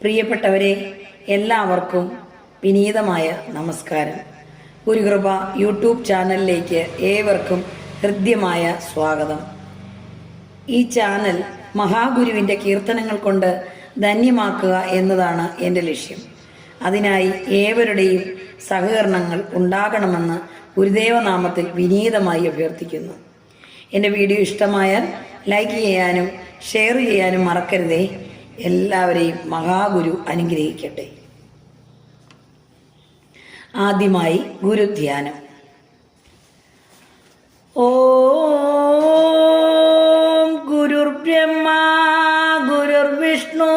പ്രിയപ്പെട്ടവരെ, എല്ലാവർക്കും വിനീതമായ നമസ്കാരം. ഗുരുകൃപ യൂട്യൂബ് ചാനലിലേക്ക് ഏവർക്കും ഹൃദ്യമായ സ്വാഗതം. ഈ ചാനൽ മഹാഗുരുവിൻ്റെ കീർത്തനങ്ങൾ കൊണ്ട് ധന്യമാക്കുക എന്നതാണ് എൻ്റെ ലക്ഷ്യം. അതിനായി ഏവരുടെയും സഹകരണങ്ങൾ ഉണ്ടാകണമെന്ന് ഗുരുദേവനാമത്തിൽ വിനീതമായി അഭ്യർത്ഥിക്കുന്നു. എൻ്റെ വീഡിയോ ഇഷ്ടമായാൽ ലൈക്ക് ചെയ്യാനും ഷെയർ ചെയ്യാനും മറക്കരുതേ. എല്ലാവരെയും മഹാഗുരു അനുഗ്രഹിക്കട്ടെ. ആദ്യമായി ഗുരുധ്യാനം. ഓം ഗുരുർബ്രഹ്മ ഗുരുർവിഷ്ണു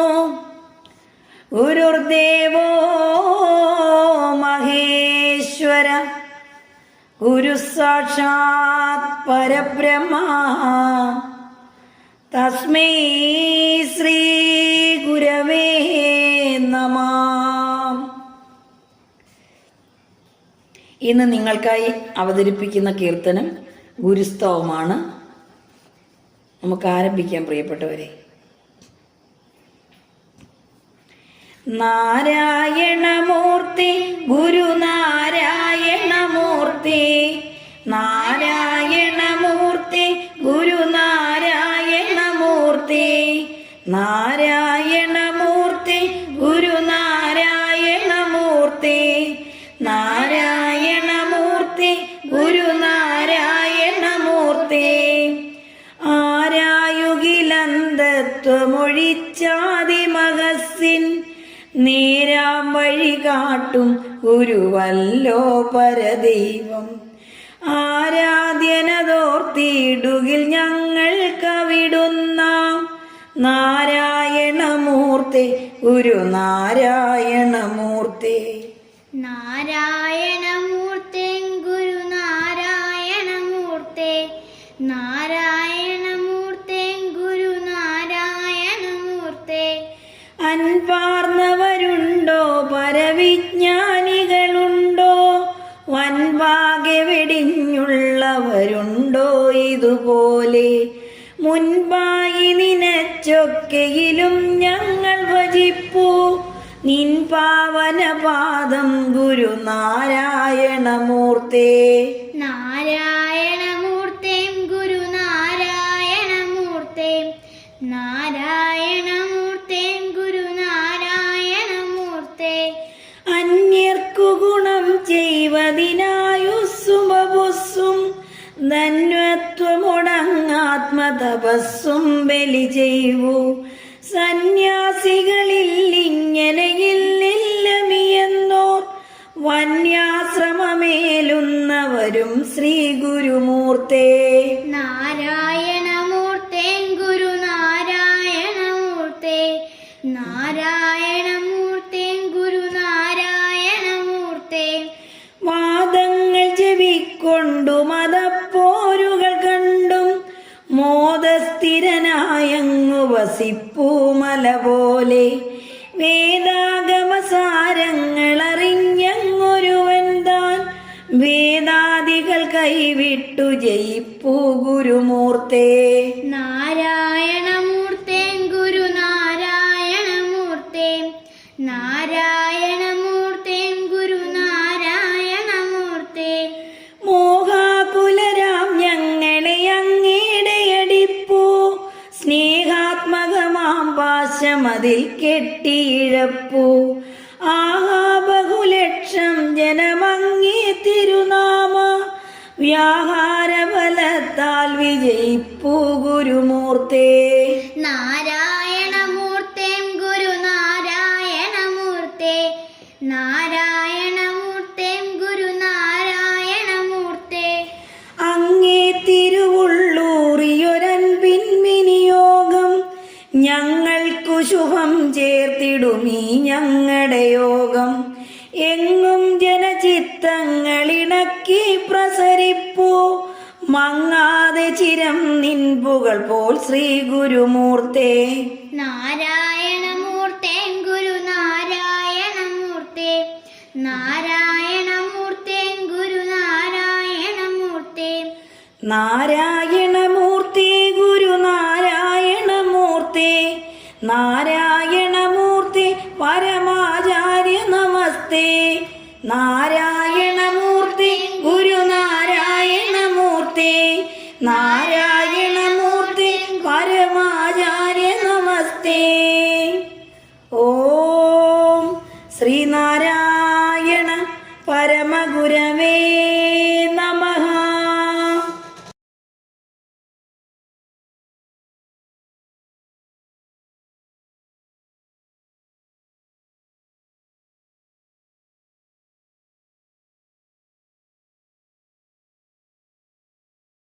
ഗുരുർദേവോ മഹേശ്വര ഗുരു സാക്ഷാത് പരബ്രഹ്മ തസ്മൈ ശ്രീ ഗുരവേ നമഃ. ഇന്ന് നിങ്ങൾക്കായി അവതരിപ്പിക്കുന്ന കീർത്തനം ഗുരുസ്തവമാണ്. നമുക്ക് ആരംഭിക്കാം പ്രിയപ്പെട്ടവരെ. നാരായണമൂർത്തി ഗുരുനാരായണമൂർത്തി നാരായണമൂർത്തി ഗുരുനാരായണമൂർത്തി നാരായണമൂർത്തി ഗുരുനാരായണമൂർത്തി നാരായണമൂർത്തി ഗുരുനാരായണമൂർത്തി ആരായുകിലന്തത്വമൊഴിച്ചാതിമഹസ്സിൻ നേരാം വഴി കാട്ടും ഗുരുവല്ലോ പരദൈവം. ആരാധ്യനതോർത്തിടുകിൽ ഞങ്ങൾ കവിടുന്ന നാരായണമൂർത്തി ഗുരുനാരായണമൂർത്തി നാരായണമൂർത്തി ഗുരുനാരായണമൂർത്തി നാരായണമൂർത്തി ഗുരുനാരായണമൂർത്തി. അൻപാർന്നവരുണ്ടോ പരവിജ്ഞാനികളുണ്ടോ വൻപാകെ വെടിഞ്ഞുള്ളവരുണ്ടോ ഇതുപോലെ മുൻപായി നിനച്ചൊക്കെയിലും ഞങ്ങൾ ഭജിപ്പൂ നിൻ പാവനപാദം ഗുരുനാരായണമൂർത്തി നാരായണമൂർത്തി ഗുരുനാരായണമൂർത്തി നാരായണമൂർത്തി ഗുരുനാരായണമൂർത്തി. അന്യർക്കു ഗുണം ചെയ്വതിനായുസ്സും ബബുസ്സും ധന്വത്വമുടങ്ങാത്മതപസ്സും ബലി ചെയ്വൂ സന്യാസികളിൽ ഇങ്ങനെയില്ലമിയെന്നോർ വന്യാശ്രമമേലുന്നവരും ശ്രീ ഗുരുമൂർത്തേ നാരായണമൂർത്തി ഗുരുനാരായണമൂർത്തി നാരായണമൂർത്തി ഗുരുനാരായണമൂർത്തി. വാദങ്ങൾ ചെവിക്കൊണ്ടു മതപ്പോരുകൾ കണ്ടും മോദസ്ഥിരനായങ്ങു വസിപ്പൂമല പോലെ വേദാഗമസാരങ്ങളറിഞ്ഞങ്ങൊരുവൻ താൻ വേദാദികൾ കൈവിട്ടു ജയിപ്പൂ ഗുരുമൂർത്തേ നാരായണമൂർത്തി ഗുരുനാരായണമൂർത്തി നാരായണമൂർത്തി ഗുരുനാരായണമൂർത്തി. മോഹാകുലരാം ഞങ്ങളെ അങ്ങേടയടിപ്പൂ സ്നേഹാത്മകമാം പാശമതിൽ കെട്ടിയിഴപ്പൂ ആഹാ ബഹുലക്ഷം ജനമങ്ങേ തിരുനാമ വ്യാഹാരബലത്താൽ വിജയിപ്പൂ ഗുരുമൂർത്തേ നാരായണമൂർത്തി ഗുരുനാരായണമൂർത്തി നാരായണമൂർത്തി ഗുരുനാരായണമൂർത്തി. അങ്ങേ തിരുവുള്ളൂറിയൊരൻപിൻവിനിയോഗം ഞങ്ങൾക്കു ശുഭം ചേർത്തിടുമീ ഞങ്ങളുടെ യോഗം എങ്ങും ജനചിത്തങ്ങളിണക്കി പ്രസരിപ്പൂ മങ്ങാതെ ചിരം നിൻപുകൾ പോൽ ശ്രീ ഗുരുമൂർത്തേ നാരായണമൂർത്തി ഗുരുനാരായണമൂർത്തി നാരായണമൂർത്തി ഗുരുനാരായണമൂർത്തി. നാരായണമൂർത്തി ഗുരുനാരായണമൂർത്തി നാരായണമൂർത്തി പരമാചാര്യ നമസ്തേ. നാരായണമൂർത്തി ഗുരുനാരായണമൂർത്തി നാരായണ